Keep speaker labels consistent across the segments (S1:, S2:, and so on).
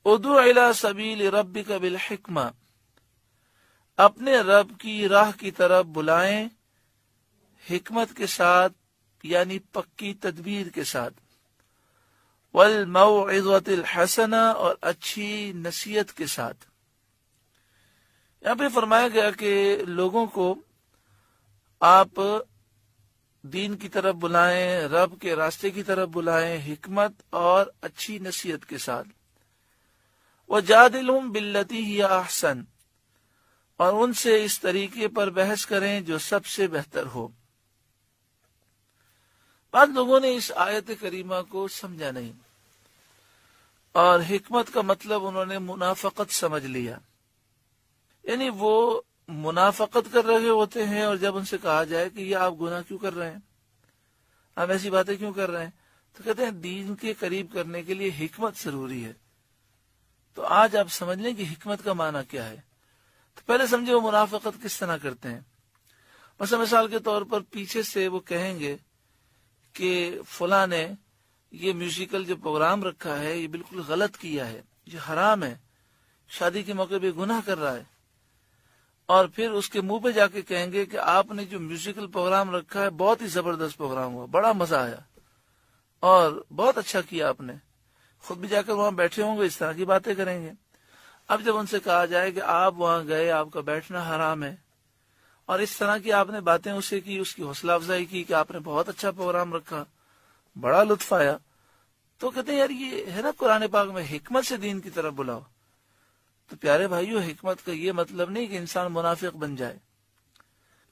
S1: ادعو الی سبیل ربک بالحکمہ، اپنے رب کی راہ کی طرف بلائیں حکمت کے ساتھ، یعنی پکی تدبیر کے ساتھ، والموعظۃ الحسنہ، اور اچھی نصیحت کے ساتھ۔ یہاں پہ فرمایا گیا کہ لوگوں کو آپ دین کی طرف بلائیں، رب کے راستے کی طرف بلائیں حکمت اور اچھی نصیحت کے ساتھ۔ وَجَادِلْهُمْ بِالَّتِي هِيَ أَحْسَنُ، اور ان سے اس طریقے پر بحث کریں جو سب سے بہتر ہو۔ بعض لوگوں نے اس آیت کریمہ کو سمجھا نہیں اور حکمت کا مطلب انہوں نے منافقت سمجھ لیا، یعنی وہ منافقت کر رہے ہوتے ہیں، اور جب ان سے کہا جائے کہ یہ آپ گناہ کیوں کر رہے ہیں، آپ ایسی باتیں کیوں کر رہے ہیں، تو کہتے ہیں دین کے قریب کرنے کے لیے حکمت ضروری ہے۔ تو آج آپ سمجھ لیں کہ حکمت کا معنی کیا ہے۔ تو پہلے سمجھے وہ منافقت کس طرح کرتے ہیں۔ مثلا مثال کے طور پر پیچھے سے وہ کہیں گے کہ فلاں نے یہ میوزیکل جو پروگرام رکھا ہے یہ بالکل غلط کیا ہے، یہ حرام ہے، شادی کے موقع پہ گناہ کر رہا ہے، اور پھر اس کے منہ پہ جا کے کہیں گے کہ آپ نے جو میوزیکل پروگرام رکھا ہے بہت ہی زبردست پروگرام ہوا، بڑا مزہ آیا اور بہت اچھا کیا آپ نے، خود بھی جا کر وہاں بیٹھے ہوں گے، اس طرح کی باتیں کریں گے۔ اب جب ان سے کہا جائے کہ آپ وہاں گئے، آپ کا بیٹھنا حرام ہے، اور اس طرح کی آپ نے باتیں اسے کی، اس کی حوصلہ افزائی کی کہ آپ نے بہت اچھا پروگرام رکھا، بڑا لطف آیا، تو کہتے ہیں یار یہ ہے نا قرآن پاک میں حکمت سے دین کی طرف بلاؤ۔ تو پیارے بھائیو، حکمت کا یہ مطلب نہیں کہ انسان منافق بن جائے،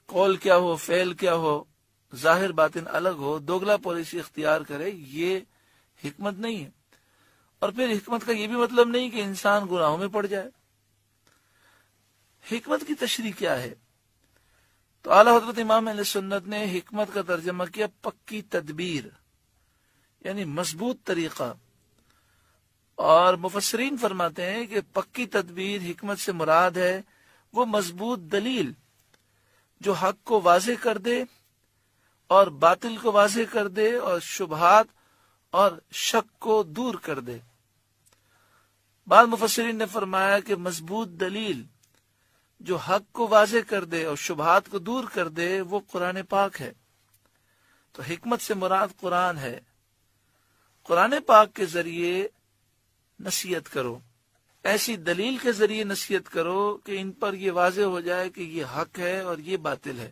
S1: قول کیا ہو، فعل کیا ہو، ظاہر باطن الگ ہو، دوگلا پالیسی اختیار کرے، یہ حکمت نہیں ہے۔ اور پھر حکمت کا یہ بھی مطلب نہیں کہ انسان گناہوں میں پڑ جائے۔ حکمت کی تشریح کیا ہے؟ تو اعلی حضرت امام اہل سنت نے حکمت کا ترجمہ کیا پکی تدبیر، یعنی مضبوط طریقہ، اور مفسرین فرماتے ہیں کہ پکی تدبیر حکمت سے مراد ہے وہ مضبوط دلیل جو حق کو واضح کر دے اور باطل کو واضح کر دے اور شبہات اور شک کو دور کر دے۔ بعض مفسرین نے فرمایا کہ مضبوط دلیل جو حق کو واضح کر دے اور شبہات کو دور کر دے وہ قرآن پاک ہے۔ تو حکمت سے مراد قرآن ہے۔ قرآن پاک کے ذریعے نصیحت کرو، ایسی دلیل کے ذریعے نصیحت کرو کہ ان پر یہ واضح ہو جائے کہ یہ حق ہے اور یہ باطل ہے۔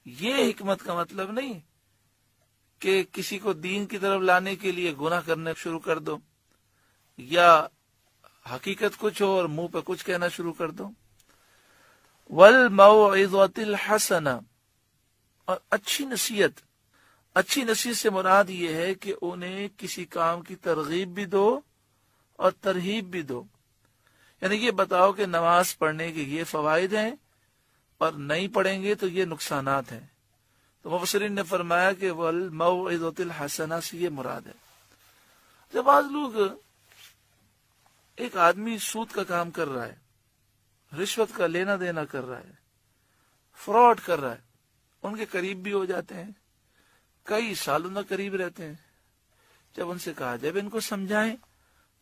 S1: یہ حکمت کا مطلب نہیں کہ کسی کو دین کی طرف لانے کے لیے گناہ کرنے شروع کر دو، یا حقیقت کچھ ہو اور منہ پہ کچھ کہنا شروع کر دو۔ وَالْمَوْعِظَةِ الْحَسَنَةِ، اور اچھی نصیحت۔ اچھی نصیحت سے مراد یہ ہے کہ انہیں کسی کام کی ترغیب بھی دو اور ترہیب بھی دو، یعنی یہ بتاؤ کہ نماز پڑھنے کے یہ فوائد ہیں اور نہیں پڑھیں گے تو یہ نقصانات ہیں۔ تو مفسرین نے فرمایا کہ وَالْمَوْعِظَةِ الْحَسَنَةِ سے یہ مراد ہے۔ جب بعض لوگ، ایک آدمی سود کا کام کر رہا ہے، رشوت کا لینا دینا کر رہا ہے، فراڈ کر رہا ہے، ان کے قریب بھی ہو جاتے ہیں، کئی سالوں تک قریب رہتے ہیں۔ جب ان سے کہا جب ان کو سمجھائیں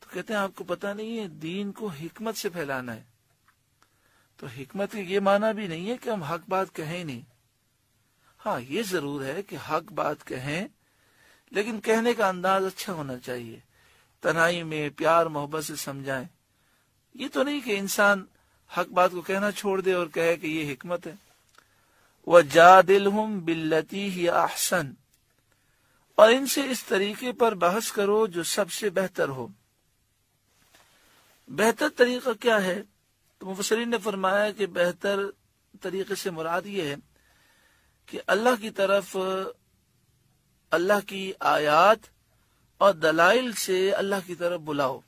S1: تو کہتے ہیں آپ کو پتہ نہیں ہے دین کو حکمت سے پھیلانا ہے۔ تو حکمت کا یہ معنی بھی نہیں ہے کہ ہم حق بات کہیں نہیں، ہاں یہ ضرور ہے کہ حق بات کہیں، لیکن کہنے کا انداز اچھا ہونا چاہیے، تنہائی میں پیار محبت سے سمجھائیں۔ یہ تو نہیں کہ انسان حق بات کو کہنا چھوڑ دے اور کہے کہ یہ حکمت ہے۔ وَجَادِلْهُمْ بِالَّتِي هِيَ أَحْسَنُ، اور ان سے اس طریقے پر بحث کرو جو سب سے بہتر ہو۔ بہتر طریقہ کیا ہے؟ تو مفسرین نے فرمایا کہ بہتر طریقے سے مراد یہ ہے کہ اللہ کی طرف، اللہ کی آیات اور دلائل سے اللہ کی طرف بلاؤ۔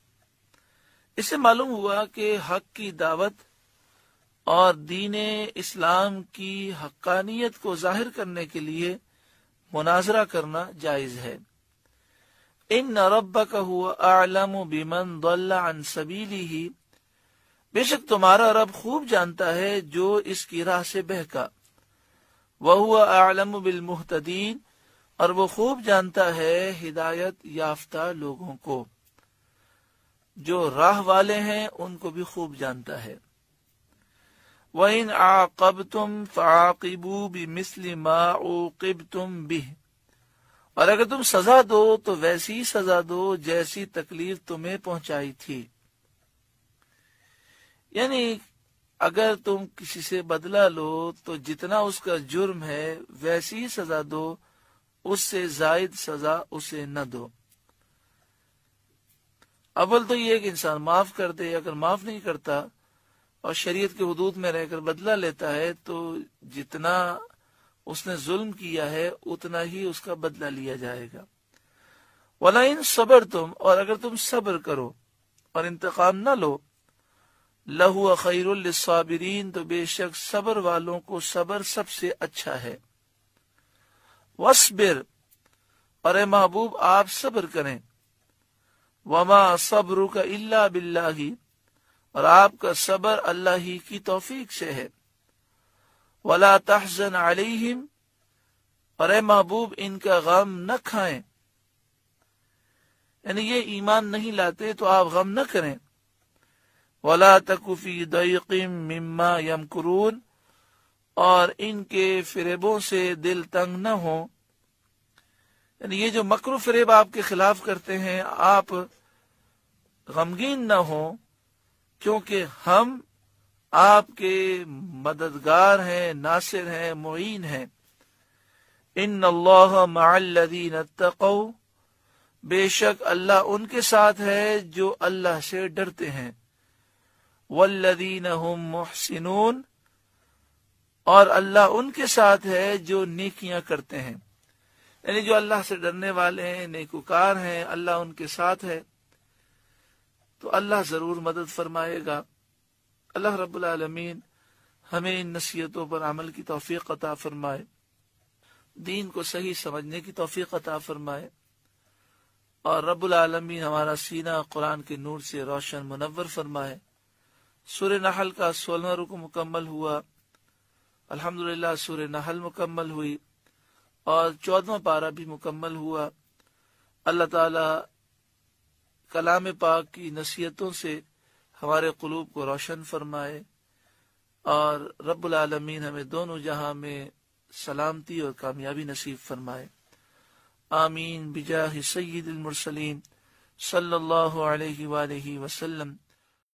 S1: اس سے معلوم ہوا کہ حق کی دعوت اور دین اسلام کی حقانیت کو ظاہر کرنے کے لیے مناظرہ کرنا جائز ہے۔ ان ربک هو اعلم بمن ضل عن سبیلہ، بے شک تمہارا رب خوب جانتا ہے جو اس کی راہ سے بہکا۔ وہو اعلم بالمہتدین، اور وہ خوب جانتا ہے ہدایت یافتہ لوگوں کو۔ جو راہ والے ہیں ان کو بھی خوب جانتا ہے۔ وَإِنْ عَاقَبْتُمْ فَعَاقِبُوا بِمِثْلِ مَا عُوقِبْتُمْ بِهِ، اور اگر تم سزا دو تو ویسی سزا دو جیسی تکلیف تمہیں پہنچائی تھی۔ یعنی اگر تم کسی سے بدلہ لو تو جتنا اس کا جرم ہے ویسی ہی سزا دو، اس سے زائد سزا اسے نہ دو۔ اول تو یہ کہ انسان معاف کر دے، اگر معاف نہیں کرتا اور شریعت کے حدود میں رہ کر بدلہ لیتا ہے تو جتنا اس نے ظلم کیا ہے اتنا ہی اس کا بدلہ لیا جائے گا۔ وَلَئِن صَبَرْتُمْ، اور اگر تم صبر کرو اور انتقام نہ لو، لَهُوَ خَيْرٌ لِلصَّابِرِينَ، تو بے شک صبر والوں کو صبر سب سے اچھا ہے۔ وَاصْبِرْ، اور اے محبوب آپ صبر کریں۔ وَمَا صَبْرُكَ إِلَّا بِاللَّهِ، اور آپ کا صبر اللہ ہی کی توفیق سے ہے۔ وَلَا تَحْزَنْ عَلَيْهِمْ، اور اے محبوب ان کا غم نہ کھائیں، یعنی یہ ایمان نہیں لاتے تو آپ غم نہ کریں۔ وَلَا تَكُ فِي ضَيْقٍ مِّمَّا يَمْكُرُونَ، اور ان کے فریبوں سے دل تنگ نہ ہو، یعنی یہ جو مکر و فریب آپ کے خلاف کرتے ہیں آپ غمگین نہ ہو، کیونکہ ہم آپ کے مددگار ہیں، ناصر ہیں، معین ہیں۔ ان اللہ مع الذین اتقوا، بے شک اللہ ان کے ساتھ ہے جو اللہ سے ڈرتے ہیں۔ والذین هم محسنون، اور اللہ ان کے ساتھ ہے جو نیکیاں کرتے ہیں، یعنی جو اللہ سے ڈرنے والے ہیں، نیکوکار ہیں، اللہ ان کے ساتھ ہے تو اللہ ضرور مدد فرمائے گا۔ اللہ رب العالمین ہمیں ان نصیحتوں پر عمل کی توفیق عطا فرمائے، دین کو صحیح سمجھنے کی توفیق عطا فرمائے، اور رب العالمین ہمارا سینہ قرآن کے نور سے روشن منور فرمائے۔ سورہ نحل کا 16واں رکوع مکمل ہوا، الحمدللہ سورہ نحل مکمل ہوئی اور 14واں پارہ بھی مکمل ہوا۔ اللہ تعالی کلام پاک کی نصیحتوں سے ہمارے قلوب کو روشن فرمائے، اور رب العالمین ہمیں دونوں جہاں میں سلامتی اور کامیابی نصیب فرمائے۔ آمین بجاہ سید المرسلین صلی اللہ علیہ وآلہ وسلم۔